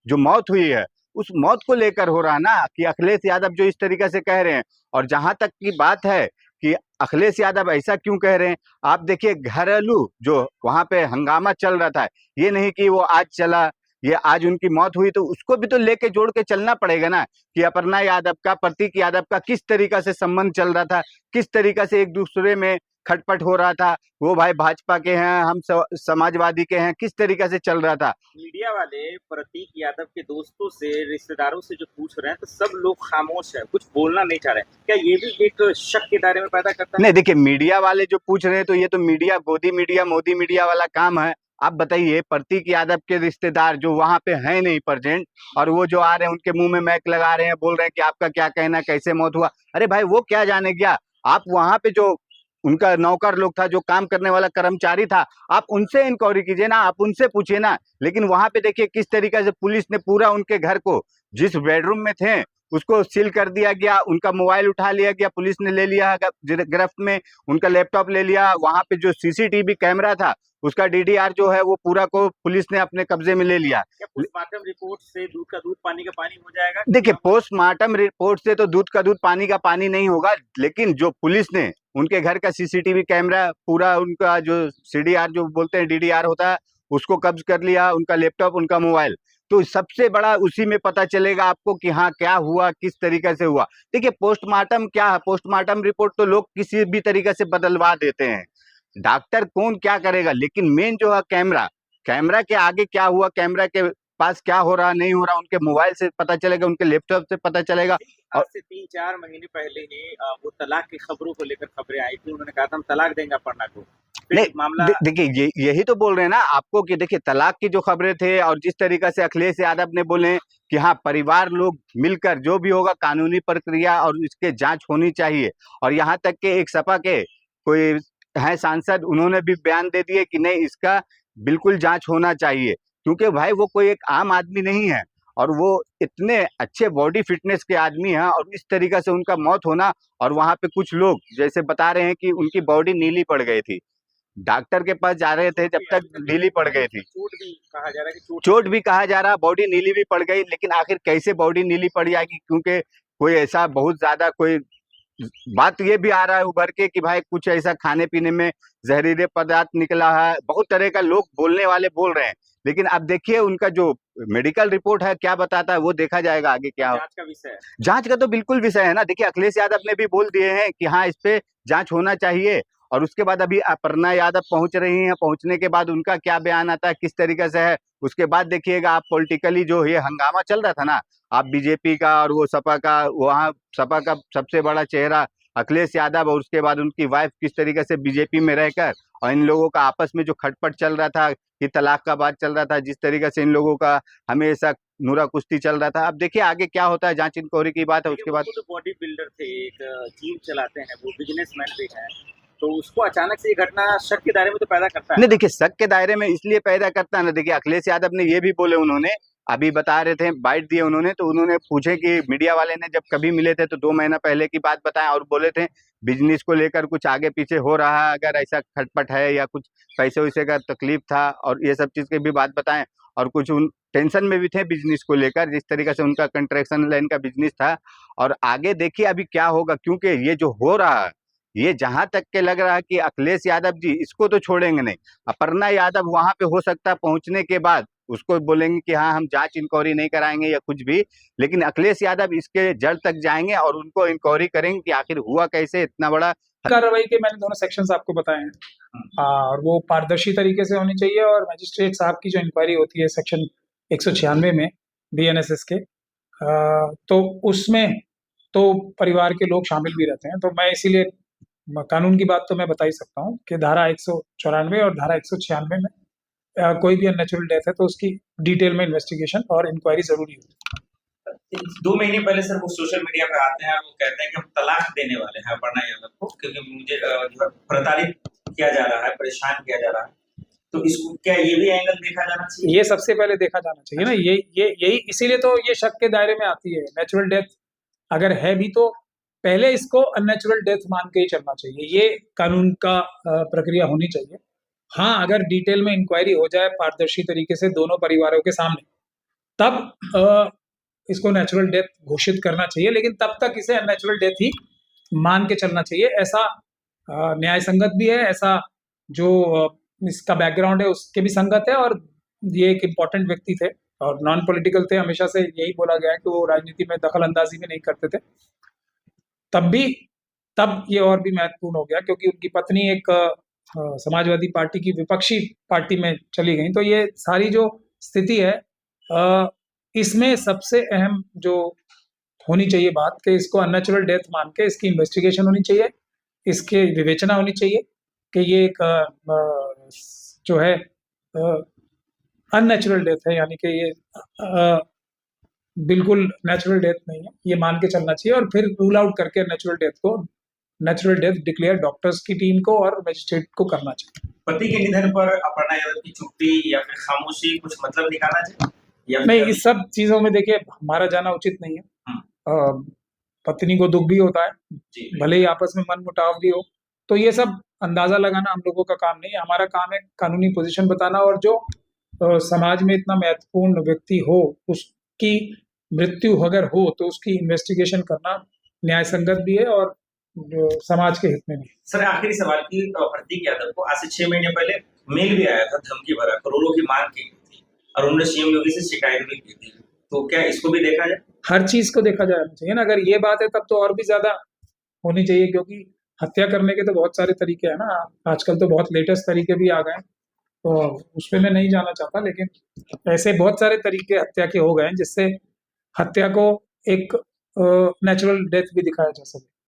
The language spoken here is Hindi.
जो मौत हुई है उस मौत को लेकर हो रहा ना, कि अखिलेश यादव जो इस तरीके से कह रहे हैं। और जहां तक की बात है कि अखिलेश यादव ऐसा क्यों कह रहे हैं, आप देखिए घरेलू जो वहां पे हंगामा चल रहा था, ये नहीं कि वो आज चला, ये आज उनकी मौत हुई तो उसको भी तो लेके जोड़ के चलना पड़ेगा ना, कि अपर्णा यादव का, प्रतीक यादव का किस तरीका से संबंध चल रहा था, किस तरीका से एक दूसरे में खटपट हो रहा था। वो भाई भाजपा के हैं, हम समाजवादी के हैं, किस तरीका से चल रहा था। मीडिया वाले प्रतीक यादव के दोस्तों से, रिश्तेदारों से जो पूछ रहे हैं तो सब लोग खामोश है, कुछ बोलना नहीं चाह रहे। क्या ये भी एक शक के दायरे में पैदा करता है? नहीं देखिए, मीडिया वाले जो पूछ रहे हैं तो ये तो मीडिया, गोदी मीडिया, मोदी मीडिया वाला काम है। आप बताइए, प्रतीक यादव के रिश्तेदार जो वहां पे हैं नहीं प्रेजेंट, और वो जो आ रहे हैं उनके मुंह में मैक लगा रहे हैं, बोल रहे हैं कि आपका क्या कहना, कैसे मौत हुआ। अरे भाई वो क्या जाने गया, आप वहां पे जो उनका नौकर लोग था, जो काम करने वाला कर्मचारी था, आप उनसे इंक्वायरी कीजिए ना, आप उनसे पूछिए ना। लेकिन वहां पे देखिए किस तरीके से पुलिस ने पूरा उनके घर को, जिस बेडरूम में थे उसको सील कर दिया गया, उनका मोबाइल उठा लिया गया, पुलिस ने ले लिया गिरफ्त में, उनका लैपटॉप ले लिया, वहां पे जो सीसीटीवी कैमरा था उसका डीडीआर जो है वो पूरा को पुलिस ने अपने कब्जे में ले लिया। क्या पोस्टमार्टम रिपोर्ट से दूध का दूध पानी का पानी हो जाएगा? देखिए, पोस्टमार्टम रिपोर्ट से तो दूध का दूध पानी का पानी नहीं होगा, लेकिन जो पुलिस ने उनके घर का सीसीटीवी कैमरा, पूरा उनका जो सीडीआर जो बोलते हैं डीडीआर होता है, उसको कब्ज कर लिया, उनका लैपटॉप, उनका मोबाइल। तो सबसे बड़ा उसी में पता चलेगा आपको कि हाँ क्या हुआ, किस तरीके से हुआ। देखिए, पोस्टमार्टम क्या है, पोस्टमार्टम रिपोर्ट तो लोग किसी भी तरीके से बदलवा देते हैं, डॉक्टर कौन क्या करेगा, लेकिन मेन जो है कैमरा, कैमरा के आगे क्या हुआ, कैमरा के पास क्या हो रहा नहीं हो रहा, उनके मोबाइल से पता चलेगा, उनके लैपटॉप से पता चलेगा। आज और से 3-4 महीने पहले ही वो तलाक की खबरों को लेकर खबरें आई थी, उन्होंने कहा था हम तलाक देंगे अपर्णा को। फिर नहीं मामला देखिए, यही तो बोल रहे हैं ना आपको कि देखिए तलाक की जो खबरें थे, और जिस तरीका से अखिलेश यादव ने बोले कि हाँ परिवार लोग मिलकर जो भी होगा कानूनी प्रक्रिया और इसके जांच होनी चाहिए। और यहाँ तक के एक सपा के कोई है सांसद, उन्होंने भी बयान दे दिए कि नहीं, इसका बिल्कुल जांच होना चाहिए, क्योंकि भाई वो कोई एक आम आदमी नहीं है, और वो इतने अच्छे बॉडी फिटनेस के आदमी हैं, और इस तरीका से उनका मौत होना। और वहां पे कुछ लोग जैसे बता रहे हैं कि उनकी बॉडी नीली पड़ गई थी, डॉक्टर के पास जा रहे थे जब तक नीली पड़ गई थी। चोट भी कहा जा रहा है कि चोट भी कहा जा रहा, बॉडी नीली भी पड़ गई, लेकिन आखिर कैसे बॉडी नीली पड़ जाएगी, क्योंकि कोई ऐसा बहुत ज्यादा कोई बात ये भी आ रहा है उभर के कि भाई कुछ ऐसा खाने पीने में जहरीले पदार्थ निकला है, बहुत तरह का लोग बोलने वाले बोल रहे हैं। लेकिन अब देखिए उनका जो मेडिकल रिपोर्ट है क्या बताता है, वो देखा जाएगा आगे क्या हो। जांच का विषय है। जांच का तो बिल्कुल विषय है ना। देखिए, अखिलेश यादव ने भी बोल दिए हैं कि हाँ इस पे जांच होना चाहिए, और उसके बाद अभी अपर्णा यादव पहुंच रही हैं, पहुंचने के बाद उनका क्या बयान आता है, किस तरीके से है, उसके बाद देखिएगा आप। पॉलिटिकली जो ये हंगामा चल रहा था ना, आप बीजेपी का और वो सपा का, वहाँ सपा का सबसे बड़ा चेहरा अखिलेश यादव, और उसके बाद उनकी वाइफ किस तरीके से बीजेपी में रहकर, और इन लोगों का आपस में जो खटपट चल रहा था कि तलाक का बात चल रहा था, जिस तरीके से इन लोगों का हमेशा नूरा कुश्ती चल रहा था। अब देखिए आगे क्या होता है, जांच इंक्वायरी की बात है, उसके बाद। वो तो बॉडी बिल्डर थे, एक जिम चलाते हैं, वो बिजनेसमैन भी हैं, तो उसको अचानक से ये घटना शक के दायरे में तो पैदा करता है नहीं ना? देखिए, शक के दायरे में इसलिए पैदा करता है ना, देखिए अखिलेश यादव ने ये भी बोले, उन्होंने अभी बता रहे थे, बाइट दिए उन्होंने, तो उन्होंने पूछे कि मीडिया वाले ने जब कभी मिले थे तो 2 महीना पहले की बात बताएं, और बोले थे बिजनेस को लेकर कुछ आगे पीछे हो रहा है, अगर ऐसा खटपट है या कुछ पैसे वैसे का तकलीफ था, और ये सब चीज की भी बात बताएं। और कुछ उन टेंशन में भी थे बिजनेस को लेकर, जिस तरीके से उनका कंस्ट्रक्शन लाइन का बिजनेस था। और आगे देखिए अभी क्या होगा, क्योंकि ये जो हो रहा है, ये जहां तक के लग रहा है कि अखिलेश यादव जी इसको तो छोड़ेंगे नहीं। अपर्णा यादव वहां पे हो सकता है पहुंचने के बाद उसको बोलेंगे कि हाँ हम जांच इंक्वायरी नहीं कराएंगे या कुछ भी, लेकिन अखिलेश यादव इसके जड़ तक जाएंगे और उनको इंक्वायरी करेंगे कि आखिर हुआ कैसे इतना बड़ा। कार्रवाई के मैंने दोनों सेक्शंस आपको बताए हैं, और वो पारदर्शी तरीके से होनी चाहिए। और मजिस्ट्रेट साहब की जो इंक्वायरी होती है सेक्शन 196 में बीएनएसएस के, तो उसमें तो परिवार के लोग शामिल भी रहते हैं। तो मैं इसीलिए कानून की बात तो मैं बता ही सकता हूँ कि धारा 194 और धारा 196 में कोई भी अननेचुरल डेथ है तो उसकी डिटेल में इन्वेस्टिगेशन और इंक्वायरी जरूरी होती है। 2 महीने पहले सर वो सोशल मीडिया पे आते हैं और वो कहते हैं कि हम तलाक देने वाले हैं अपर्णा यादव को, क्योंकि मुझे जो है प्रताड़ित किया जा रहा है, परेशान किया जा रहा है। तो इसको क्या ये भी एंगल देखा जाना चाहिए? ये सबसे पहले देखा जाना चाहिए ना, यही इसीलिए तो ये शक के दायरे में आती है। नेचुरल डेथ अगर है भी तो पहले इसको अननेचुरल डेथ मान के ही चलना चाहिए, ये कानून का प्रक्रिया होनी चाहिए। हाँ, अगर डिटेल में इंक्वायरी हो जाए पारदर्शी तरीके से दोनों परिवारों के सामने, तब इसको नेचुरल डेथ घोषित करना चाहिए, लेकिन तब तक इसे अननेचुरल डेथ ही मान के चलना चाहिए। ऐसा न्याय संगत भी है, ऐसा जो इसका बैकग्राउंड है उसके भी संगत है, और ये एक इम्पोर्टेंट व्यक्ति थे और नॉन पॉलिटिकल थे। हमेशा से यही बोला गया है कि वो राजनीति में दखल अंदाजी भी नहीं करते थे। तब ये और भी महत्वपूर्ण हो गया क्योंकि उनकी पत्नी एक समाजवादी पार्टी की विपक्षी पार्टी में चली गई। तो ये सारी जो स्थिति है, इसमें सबसे अहम जो होनी चाहिए बात कि इसको अननेचुरल डेथ मान के इसकी इन्वेस्टिगेशन होनी चाहिए, इसके विवेचना होनी चाहिए कि ये एक जो है अननेचुरल डेथ है, यानी कि ये बिल्कुल नेचुरल डेथ नहीं है, ये मान के चलना चाहिए और फिर रूल आउट करके नेचुरल डेथ डिक्लेयर डॉक्टर्स की टीम को और मजिस्ट्रेट को करना चाहिए। पति के निधन पर अपर्णा यादव की चुप्पी या फिर खामोशी कुछ मतलब निकालना चाहिए या नहीं, इस सब चीजों में देखिए हमारा जाना उचित नहीं है। पत्नी को दुख भी होता है, भले ही आपस में मनमुटाव भी हो, तो ये सब अंदाजा लगाना हम लोगों का काम नहीं है। हमारा काम है कानूनी पोजीशन बताना, और जो समाज में इतना महत्वपूर्ण व्यक्ति हो उसकी मृत्यु अगर हो तो उसकी इन्वेस्टिगेशन करना न्याय संगत भी है और समाज के हित में भी। सर, आखिरी सवाल की प्रतीक यादव को आज से 6 महीने पहले मेल भी आया था, धमकी भरा, करोड़ों की मांग की गई थी और उन्होंने सीएम योगी से शिकायत भी की थी। तो क्या इसको भी देखा जाए? हर चीज को देखा जाना चाहिए ना। अगर ये बात है तब तो और भी ज्यादा होनी चाहिए, क्योंकि हत्या करने के तो बहुत सारे तरीके हैं ना। आजकल तो बहुत लेटेस्ट तरीके भी आ गए, तो उसमें मैं नहीं जाना चाहता, लेकिन ऐसे बहुत सारे तरीके हत्या के हो गए हैं जिससे हत्या को एक नेचुरल डेथ भी दिखाया जा सके।